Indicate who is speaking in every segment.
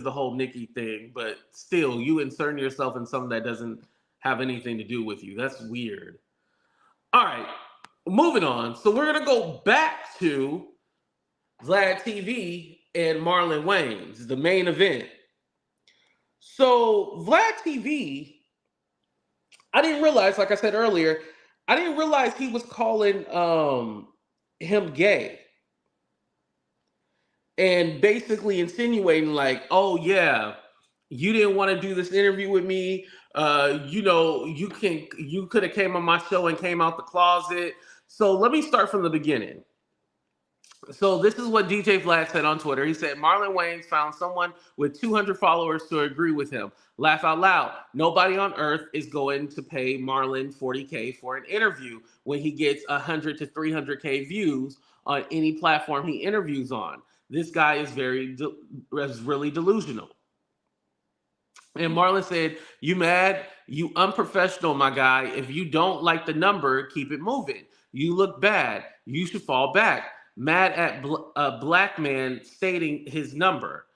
Speaker 1: the whole Nikki thing, but still, you inserting yourself in something that doesn't have anything to do with you. That's weird. All right, moving on. So we're gonna go back to Vlad TV and Marlon Wayans, the main event. So Vlad TV, I didn't realize, like I said earlier, I didn't realize he was calling him gay and basically insinuating like, oh yeah, you didn't want to do this interview with me. You could have came on my show and came out the closet. So let me start from the beginning. So this is what DJ Vlad said on Twitter. He said, Marlon Wayans found someone with 200 followers to agree with him. Laugh out loud. Nobody on earth is going to pay Marlon $40K for an interview when he gets 100 to 300K views on any platform he interviews on. This guy is really delusional. And Marlon said, you mad? You unprofessional, my guy. If you don't like the number, keep it moving. You look bad. You should fall back. Mad at a black man stating his number.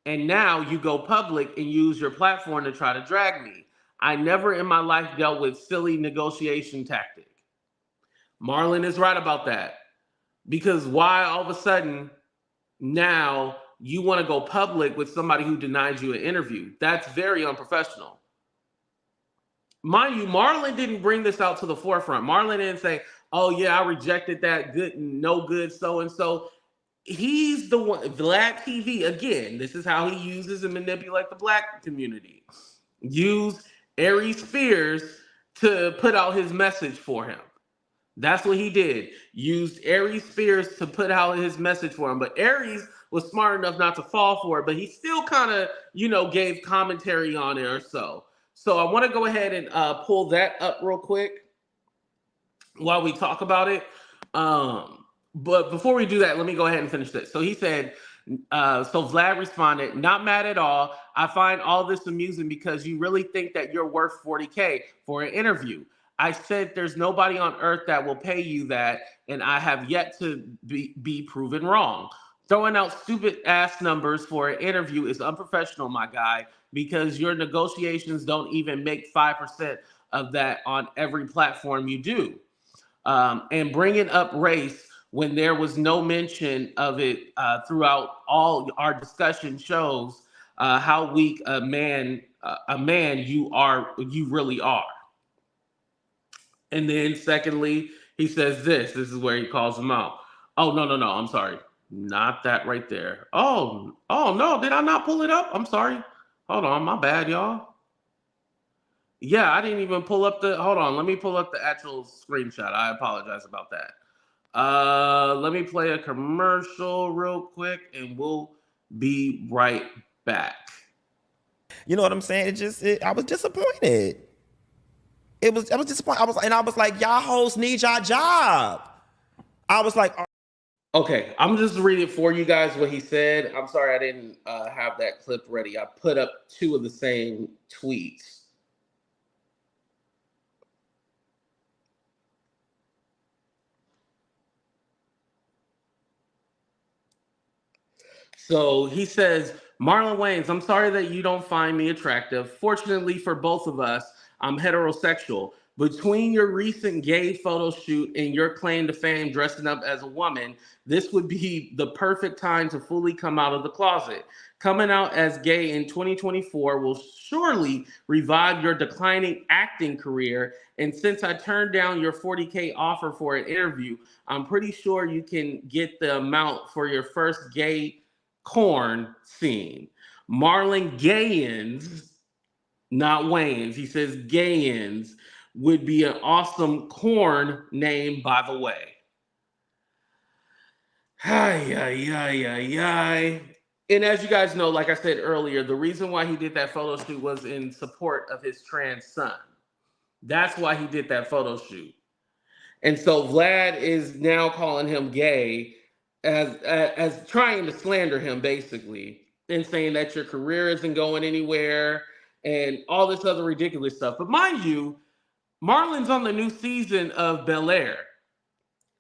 Speaker 1: And now you go public and use your platform to try to drag me. I never in my life dealt with silly negotiation tactic. Marlon is right about that. Because why all of a sudden now you want to go public with somebody who denied you an interview? That's very unprofessional. Mind you, Marlon didn't bring this out to the forefront. Marlon didn't say, oh yeah, I rejected that good and no good so-and-so. He's the one, Vlad TV, again, this is how he uses and manipulates the black community. Use Aries Spears to put out his message for him. That's what he did. Used Aries Spears to put out his message for him. But Aries was smart enough not to fall for it, but he still kind of, gave commentary on it or so. So I want to go ahead and pull that up real quick while we talk about it. But before we do that, let me go ahead and finish this. So he said, so Vlad responded, not mad at all. I find all this amusing because you really think that you're worth 40K for an interview. I said there's nobody on earth that will pay you that, and I have yet to be proven wrong. Throwing out stupid ass numbers for an interview is unprofessional, my guy, because your negotiations don't even make 5% of that on every platform you do. And bringing up race when there was no mention of it throughout all our discussion shows how weak a man you really are. And then secondly, he says this is where he calls him out. Oh, no, I'm sorry. Not that right there. Oh, no, did I not pull it up? I'm sorry. Hold on, my bad, y'all. Yeah, I didn't even pull up hold on, let me pull up the actual screenshot. I apologize about that. Let me play a commercial real quick and we'll be right back.
Speaker 2: You know what I'm saying? I was disappointed. I was disappointed. I was like, y'all hoes need y'all job. I was like,
Speaker 1: okay, I'm just reading for you guys what he said. I'm sorry I didn't have that clip ready. I put up two of the same tweets. So he says, Marlon Wayans, I'm sorry that you don't find me attractive. Fortunately for both of us, I'm heterosexual. Between your recent gay photo shoot and your claim to fame dressing up as a woman, this would be the perfect time to fully come out of the closet. Coming out as gay in 2024 will surely revive your declining acting career. And since I turned down your 40K offer for an interview, I'm pretty sure you can get the amount for your first gay corn scene. Marlon Gayans, not Wayans, he says Gayans, would be an awesome corn name, by the way. And as you guys know, like I said earlier, the reason why he did that photo shoot was in support of his trans son. That's why he did that photo shoot. And so Vlad is now calling him gay as trying to slander him, basically, and saying that your career isn't going anywhere and all this other ridiculous stuff. But mind you, Marlon's on the new season of Bel-Air.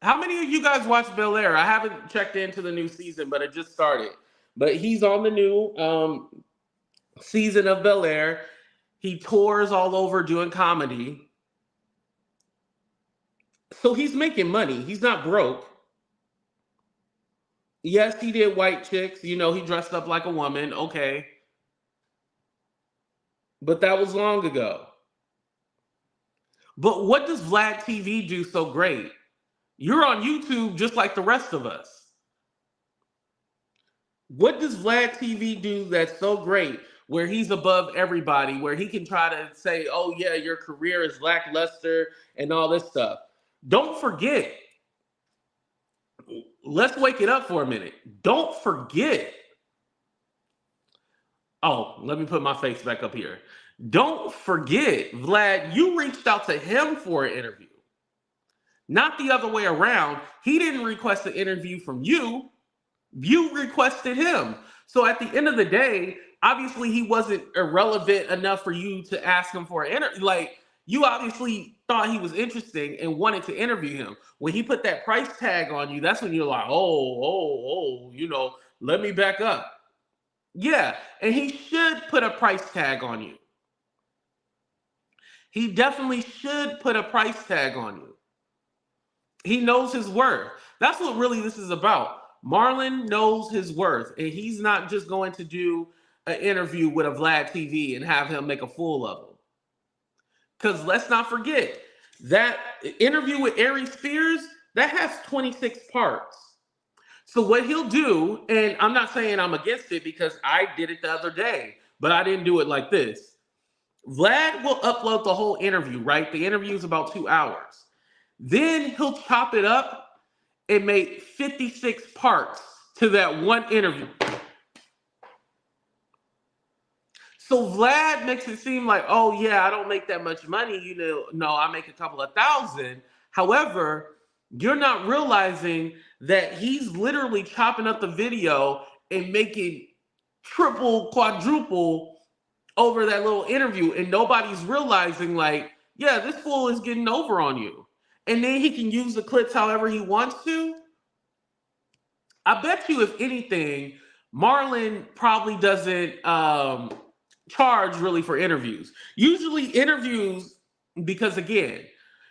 Speaker 1: How many of you guys watch Bel-Air? I haven't checked into the new season, but it just started. But he's on the new season of Bel-Air. He tours all over doing comedy. So he's making money. He's not broke. Yes, he did White Chicks. You know, he dressed up like a woman. Okay. But that was long ago. But what does VladTv do so great? You're on YouTube just like the rest of us. What does VladTv do that's so great where he's above everybody, where he can try to say, oh, yeah, your career is lackluster and all this stuff? Don't forget. Let's wake it up for a minute. Don't forget. Oh, let me put my face back up here. Don't forget, Vlad, you reached out to him for an interview. Not the other way around. He didn't request an interview from you. You requested him. So at the end of the day, obviously he wasn't irrelevant enough for you to ask him for an interview. Like, you obviously thought he was interesting and wanted to interview him. When he put that price tag on you, that's when you're like, oh, you know, let me back up. Yeah, and he should put a price tag on you. He definitely should put a price tag on you. He knows his worth. That's what really this is about. Marlon knows his worth, and he's not just going to do an interview with a VladTv and have him make a fool of him. Because let's not forget, that interview with Ari Spears, that has 26 parts. So what he'll do, and I'm not saying I'm against it because I did it the other day, but I didn't do it like this. Vlad will upload the whole interview, right? The interview is about 2 hours. Then he'll chop it up and make 56 parts to that one interview. So Vlad makes it seem like, oh yeah, I don't make that much money. You know, no, I make a couple of thousand. However, you're not realizing that he's literally chopping up the video and making triple, quadruple over that little interview. And nobody's realizing, like, yeah, this fool is getting over on you. And then he can use the clips however he wants to. I bet you, if anything, Marlon probably doesn't charge really for interviews. Usually interviews, because again,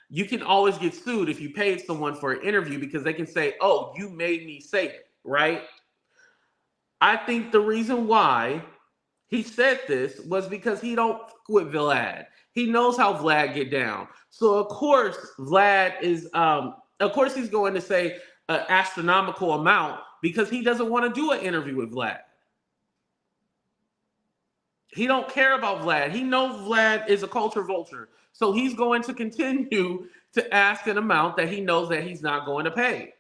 Speaker 1: you can always get sued if you paid someone for an interview because they can say, oh, you made me say it, right? I think the reason why he said this was because he don't fuck with Vlad. He knows how Vlad get down. So of course, Vlad is, of course he's going to say an astronomical amount because he doesn't want to do an interview with Vlad. He don't care about Vlad. He knows Vlad is a culture vulture. So he's going to continue to ask an amount that he knows that he's not going to pay.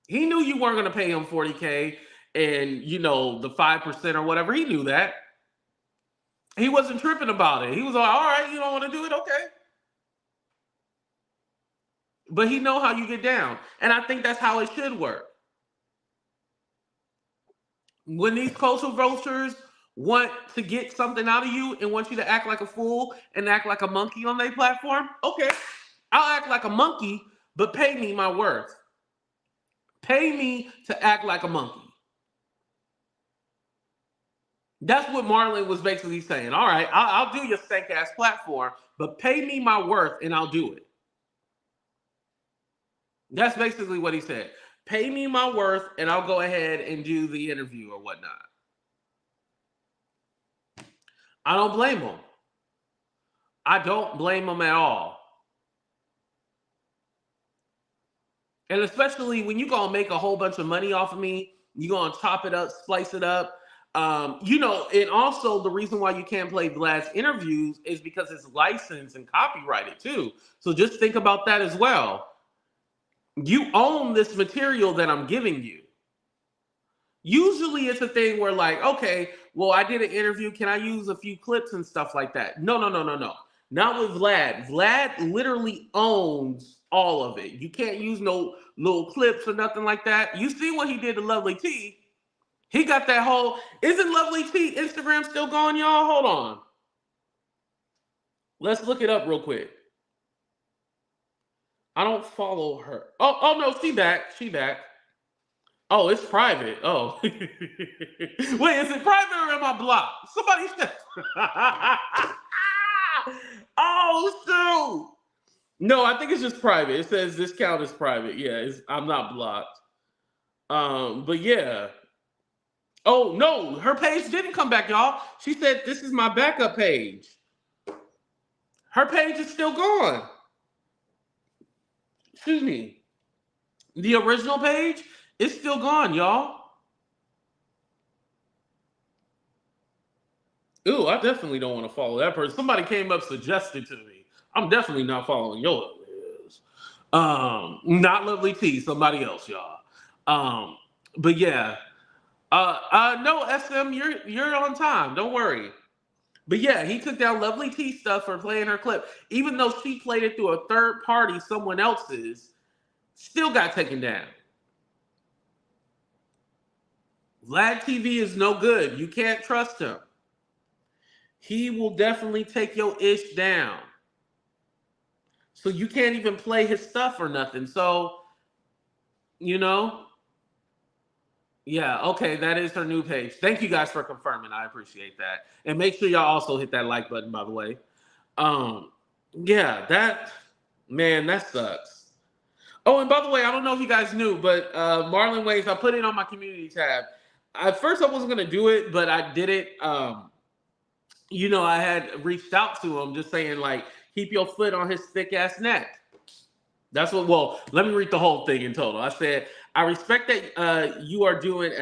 Speaker 1: He knew you weren't going to pay him $40K and, you know, the 5% or whatever. He knew that. He wasn't tripping about it. He was like, all right, you don't want to do it? Okay. But he know how you get down. And I think that's how it should work. When these cultural vultures want to get something out of you and want you to act like a fool and act like a monkey on their platform, okay, I'll act like a monkey, but pay me my worth. Pay me to act like a monkey. That's what Marlon was basically saying. All right, I'll do your stank ass platform, but pay me my worth and I'll do it. That's basically what he said. Pay me my worth and I'll go ahead and do the interview or whatnot. I don't blame him. I don't blame him at all. And especially when you're going to make a whole bunch of money off of me, you're going to chop it up, splice it up. You know, and also the reason why you can't play Vlad's interviews is because it's licensed and copyrighted too. So just think about that as well. You own this material that I'm giving you. Usually it's a thing where like, okay, well, I did an interview. Can I use a few clips and stuff like that? No. Not with Vlad. Vlad literally owns all of it. You can't use no little clips or nothing like that. You see what he did to Lovely T. He got that whole, isn't Lovely T Instagram still going, y'all? Hold on. Let's look it up real quick. I don't follow her. Oh no, she back. She back. Oh, it's private. Oh. Wait, is it private or am I blocked? Somebody said. Oh, shoot. No, I think it's just private. It says this count is private. Yeah, I'm not blocked. But yeah. Oh no, her page didn't come back, y'all. She said this is my backup page. Her page is still gone. Excuse me. The original page is still gone, y'all. Ooh, I definitely don't want to follow that person. Somebody came up suggested to me. I'm definitely not following your ass. Not Lovely T, somebody else, y'all. But yeah. No, SM, you're on time. Don't worry. But yeah, he took down Lovely T stuff for playing her clip. Even though she played it through a third party, someone else's, still got taken down. VladTv is no good. You can't trust him. He will definitely take your ish down. So you can't even play his stuff or nothing. So, you know, yeah, okay, that is her new page. Thank you guys for confirming. I appreciate that. And make sure y'all also hit that like button, by the way. Yeah, that sucks. Oh, and by the way, I don't know if you guys knew, but Marlon Wayans, I put it on my community tab. At first, I wasn't going to do it, but I did it. You know, I had reached out to him just saying, like, keep your foot on his thick-ass neck. That's what, well, let me read the whole thing in total. I said, I respect that you are doing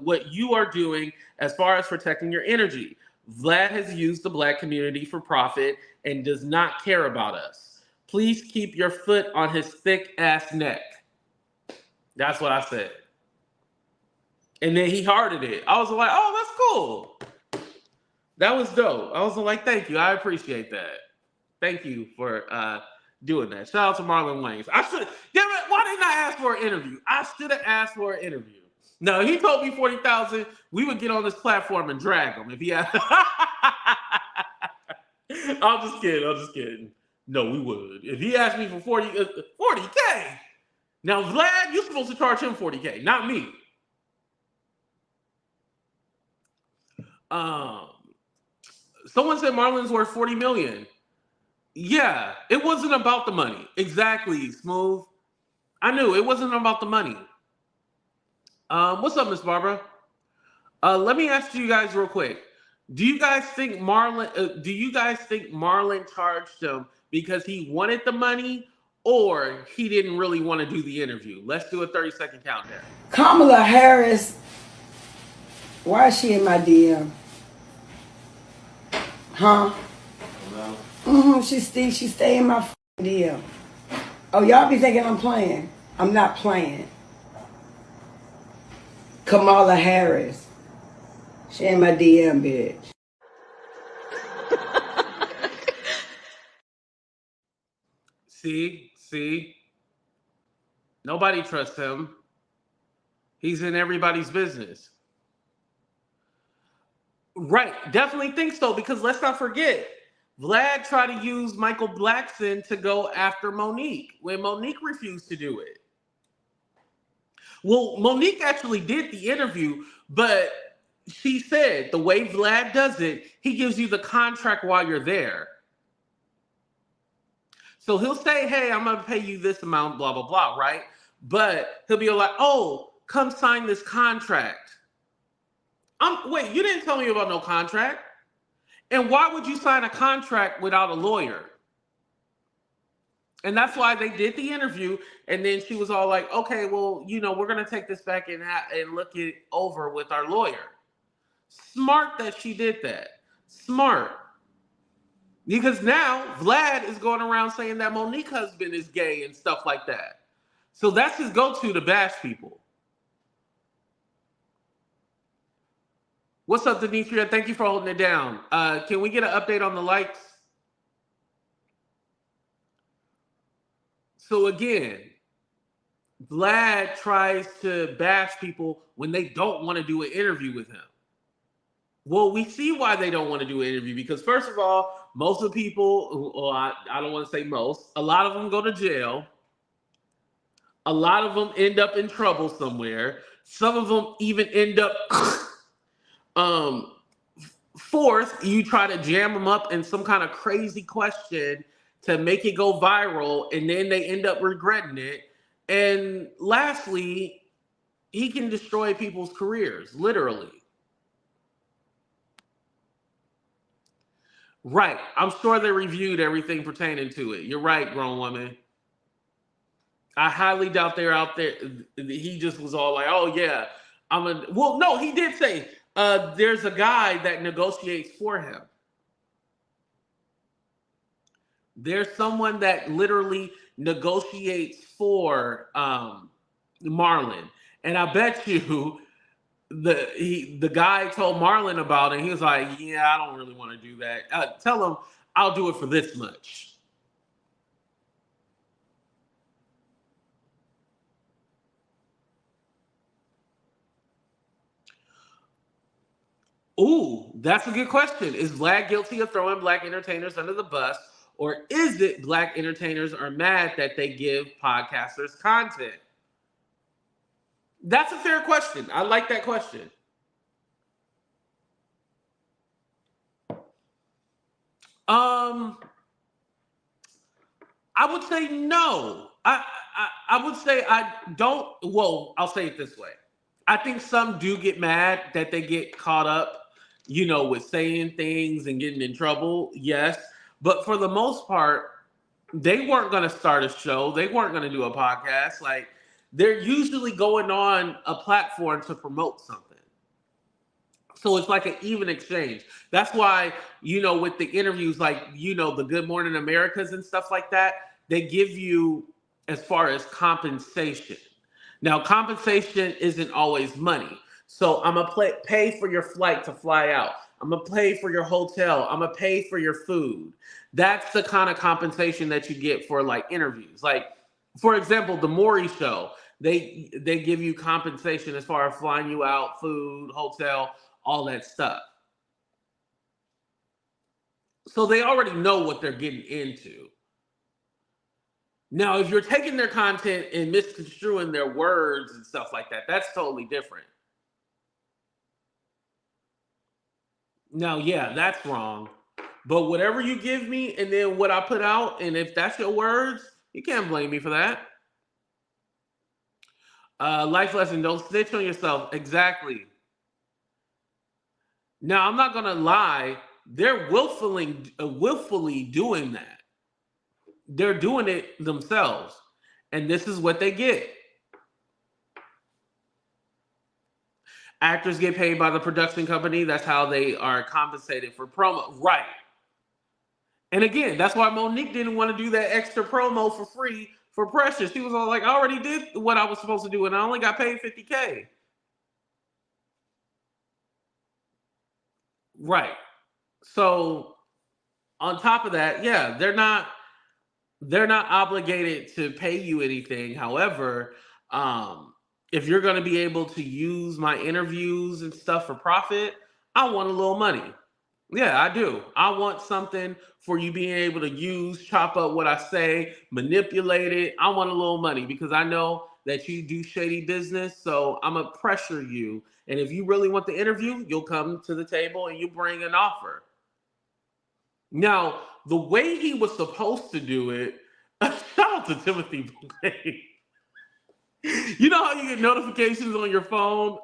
Speaker 1: what you are doing as far as protecting your energy. Vlad has used the Black community for profit and does not care about us. Please keep your foot on his thick-ass neck. That's what I said. And then he hearted it. I was like, oh, that's cool. That was dope. I was like, thank you. I appreciate that. Thank you for doing that. Shout out to Marlon Wayans. I should, damn it, why didn't I ask for an interview? I should have asked for an interview. No, he told me 40,000. We would get on this platform and drag him if he had. I'm just kidding. No, we would. If he asked me for 40K. Now, Vlad, you're supposed to charge him 40K, not me. Someone said Marlon's worth 40 million. Yeah, it wasn't about the money. Exactly, Smooth. I knew it wasn't about the money. What's up, Miss Barbara? Let me ask you guys real quick. Do you guys think Marlon charged him because he wanted the money or he didn't really want to do the interview? Let's do a 30-second countdown.
Speaker 3: Kamala Harris, why is she in my DM? Huh? She stay in my DM. Oh, y'all be thinking I'm playing. I'm not playing. Kamala Harris. She in my DM, bitch.
Speaker 1: See? Nobody trusts him. He's in everybody's business. Right, definitely think so, because let's not forget, Vlad tried to use Michael Blackson to go after Monique when Monique refused to do it. Well, Monique actually did the interview, but she said the way Vlad does it, he gives you the contract while you're there. So he'll say, hey, I'm going to pay you this amount, blah, blah, blah, right? But he'll be like, oh, come sign this contract. Wait, you didn't tell me about no contract. And why would you sign a contract without a lawyer? And that's why they did the interview. And then she was all like, okay, well, you know, we're going to take this back and look it over with our lawyer. Smart that she did that. Smart. Because now Vlad is going around saying that Monique's husband is gay and stuff like that. So that's his go-to to bash people. What's up, Demetria? Thank you for holding it down. Can we get an update on the likes? So again, Vlad tries to bash people when they don't want to do an interview with him. Well, we see why they don't want to do an interview, because first of all, most of the people, I don't want to say most, a lot of them go to jail. A lot of them end up in trouble somewhere. Some of them even end up fourth, you try to jam them up in some kind of crazy question to make it go viral, and then they end up regretting it. And lastly, he can destroy people's careers, literally. Right. I'm sure they reviewed everything pertaining to it. You're right, grown woman. I highly doubt they're out there. He just was all like, oh, yeah, well, no, he did say there's a guy that negotiates for him. There's someone that literally negotiates for Marlon. And I bet you the guy told Marlon about it. And he was like, yeah, I don't really want to do that. Tell him I'll do it for this much. Ooh, that's a good question. Is Vlad guilty of throwing black entertainers under the bus? Or is it black entertainers are mad that they give podcasters content? That's a fair question. I like that question. I would say no. I would say I don't. Well, I'll say it this way. I think some do get mad that they get caught up, with saying things and getting in trouble. Yes. But for the most part, they weren't going to start a show. They weren't going to do a podcast. Like, they're usually going on a platform to promote something. So it's like an even exchange. That's why, with the interviews, like, the Good Morning Americas and stuff like that, they give you as far as compensation. Now, compensation isn't always money. So I'm going to pay for your flight to fly out. I'm going to pay for your hotel. I'm going to pay for your food. That's the kind of compensation that you get for like interviews. Like, for example, the Maury show, they give you compensation as far as flying you out, food, hotel, all that stuff. So they already know what they're getting into. Now, if you're taking their content and misconstruing their words and stuff like that, that's totally different. Now, yeah, that's wrong. But whatever you give me and then what I put out, and if that's your words, you can't blame me for that. Life lesson, don't snitch on yourself. Exactly. Now, I'm not going to lie. They're willfully doing that. They're doing it themselves. And this is what they get. Actors get paid by the production company. That's how they are compensated for promo. Right. And again, that's why Monique didn't want to do that extra promo for free for Precious. She was all like, I already did what I was supposed to do, and I only got paid $50K. Right. So on top of that, yeah, they're not obligated to pay you anything. However, if you're going to be able to use my interviews and stuff for profit, I want a little money. Yeah, I do. I want something for you being able to use, chop up what I say, manipulate it. I want a little money because I know that you do shady business. So I'm going to pressure you. And if you really want the interview, you'll come to the table and you bring an offer. Now, the way he was supposed to do it, shout out to Timothy Blake. You know how you get notifications on your phone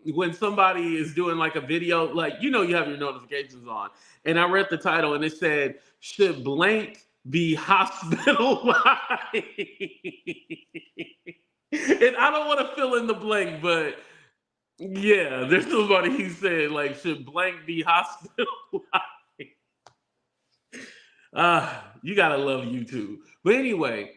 Speaker 1: when somebody is doing like a video, like, you have your notifications on. And I read the title and it said, should blank be hospitalized? And I don't want to fill in the blank, but yeah, there's somebody he said, like, should blank be hospitalized? You gotta love YouTube. But anyway,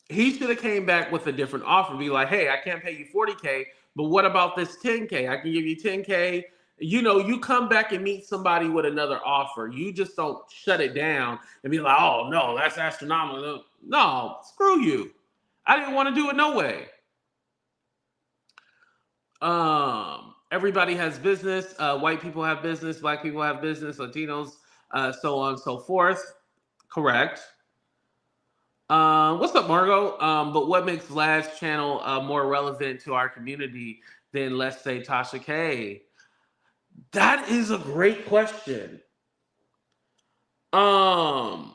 Speaker 1: he should have came back with a different offer. Be like, hey, I can't pay you $40K, but what about this $10K? I can give you $10K. You come back and meet somebody with another offer. You just don't shut it down and be like, oh no, that's astronomical. No, screw you. I didn't want to do it no way. Everybody has business. White people have business. Black people have business. Latinos, so on and so forth. Correct. What's up, Margot? But what makes Vlad's channel more relevant to our community than, let's say, Tasha K? That is a great question. Vlad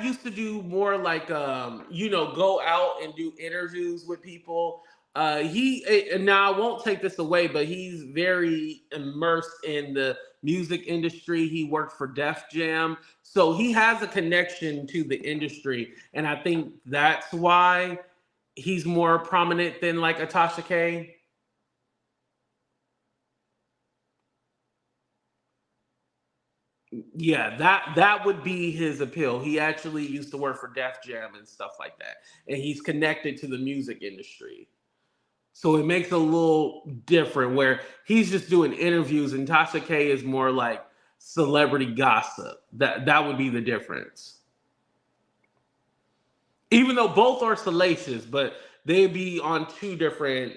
Speaker 1: used to do more like, go out and do interviews with people. And now I won't take this away, but he's very immersed in the music industry. He worked for Def Jam, so he has a connection to the industry, and I think that's why he's more prominent than like a Tasha K. Yeah, that would be his appeal. He actually used to work for Def Jam and stuff like that, and he's connected to the music industry. So it makes it a little different where he's just doing interviews and Tasha K is more like celebrity gossip. That would be the difference. Even though both are salacious, but they'd be on two different.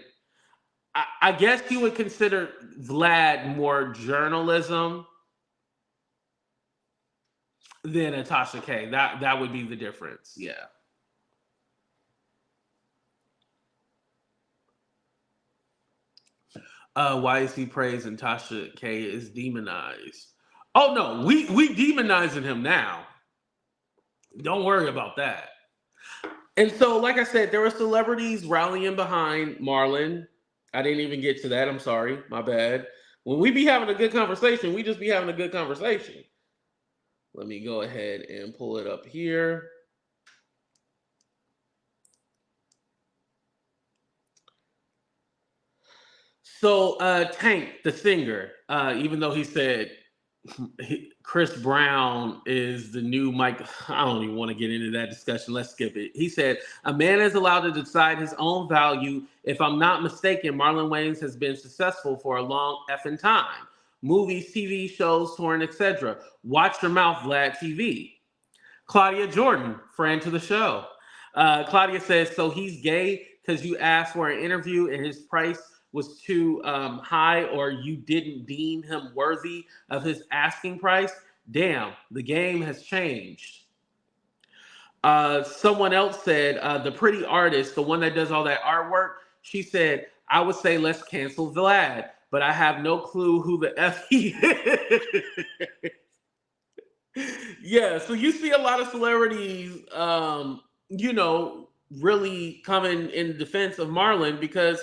Speaker 1: I guess you would consider Vlad more journalism than a Tasha K. That would be the difference. Yeah. Why is he praised and Tasha K is demonized? Oh no, we demonizing him now. Don't worry about that. And so, like I said, there were celebrities rallying behind Marlon. I didn't even get to that. I'm sorry, my bad. When we be having a good conversation, we just be having a good conversation. Let me go ahead and pull it up here. So Tank, the singer, even though he said Chris Brown is the new Mike, I don't even want to get into that discussion. Let's skip it. He said, a man is allowed to decide his own value. If I'm not mistaken, Marlon Wayans has been successful for a long effing time. Movies, TV shows, touring, etc. Watch your mouth, VladTv. Claudia Jordan, friend to the show. Claudia says, so he's gay because you asked for an interview and his price was too high, or you didn't deem him worthy of his asking price? Damn, the game has changed. Someone else said, the pretty artist, the one that does all that artwork, she said, I would say let's cancel Vlad, but I have no clue who the F he is. Yeah, so you see a lot of celebrities, really coming in defense of Marlon because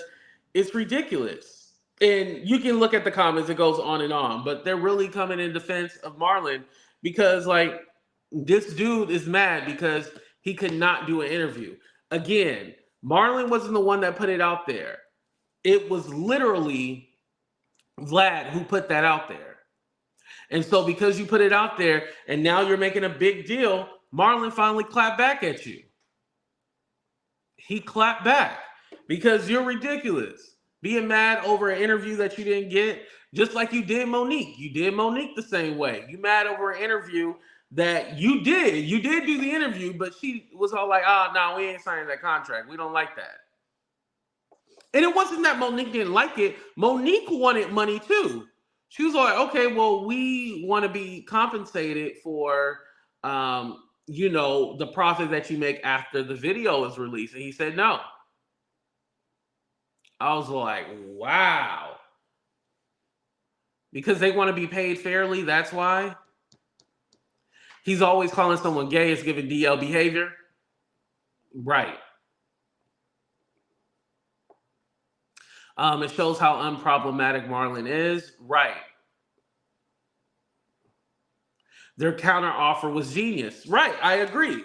Speaker 1: it's ridiculous. And you can look at the comments, it goes on and on, but they're really coming in defense of Marlon because, like, this dude is mad because he could not do an interview. Again, Marlon wasn't the one that put it out there. It was literally Vlad who put that out there. And so because you put it out there and now you're making a big deal, Marlon finally clapped back at you. He clapped back because you're ridiculous. Being mad over an interview that you didn't get, just like you did Monique. You did Monique the same way. You mad over an interview that you did. You did do the interview, but she was all like, no, we ain't signing that contract. We don't like that. And it wasn't that Monique didn't like it. Monique wanted money too. She was like, okay, well, we want to be compensated for, the profit that you make after the video is released. And he said no. I was like, wow. Because they want to be paid fairly, that's why. He's always calling someone gay is giving DL behavior. Right. It shows how unproblematic Marlon is. Right. Their counter offer was genius. Right, I agree.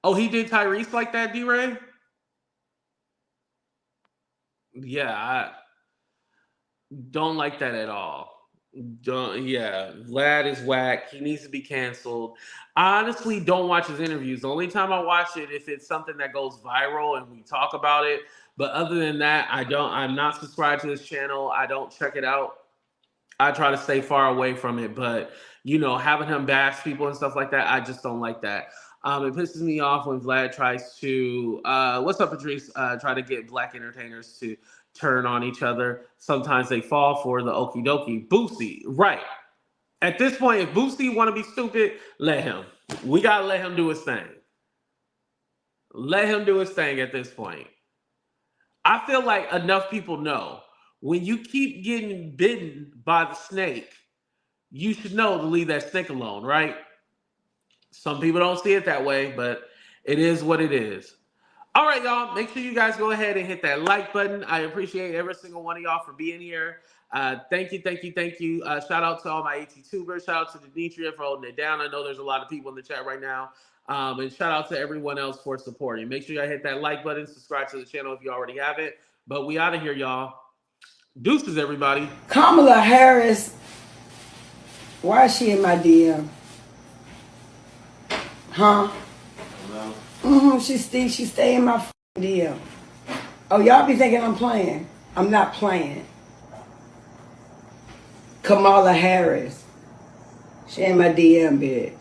Speaker 1: Oh, he did Tyrese like that, D-Ray? Yeah, I don't like that at all. Vlad is whack. He needs to be canceled. I honestly don't watch his interviews. The only time I watch it if it's something that goes viral and we talk about it. But other than that, I'm not subscribed to his channel. I don't check it out. I try to stay far away from it. But, having him bash people and stuff like that, I just don't like that. It pisses me off when Vlad tries to, what's up, Patrice? Try to get black entertainers to turn on each other. Sometimes they fall for the okie dokie. Boosie, right. At this point, if Boosie want to be stupid, let him. We got to let him do his thing. Let him do his thing at this point. I feel like enough people know when you keep getting bitten by the snake, you should know to leave that snake alone, right? Some people don't see it that way, but it is what it is. All right, y'all. Make sure you guys go ahead and hit that like button. I appreciate every single one of y'all for being here. Thank you. Shout out to all my AT-tubers. Shout out to Demetria for holding it down. I know there's a lot of people in the chat right now. And shout out to everyone else for supporting. Make sure y'all hit that like button. Subscribe to the channel if you already have it. But we out of here, y'all. Deuces, everybody.
Speaker 3: Kamala Harris, why is she in my DM? Huh? She stay in my DM. Oh, y'all be thinking I'm playing. I'm not playing. Kamala Harris. She in my DM, bitch.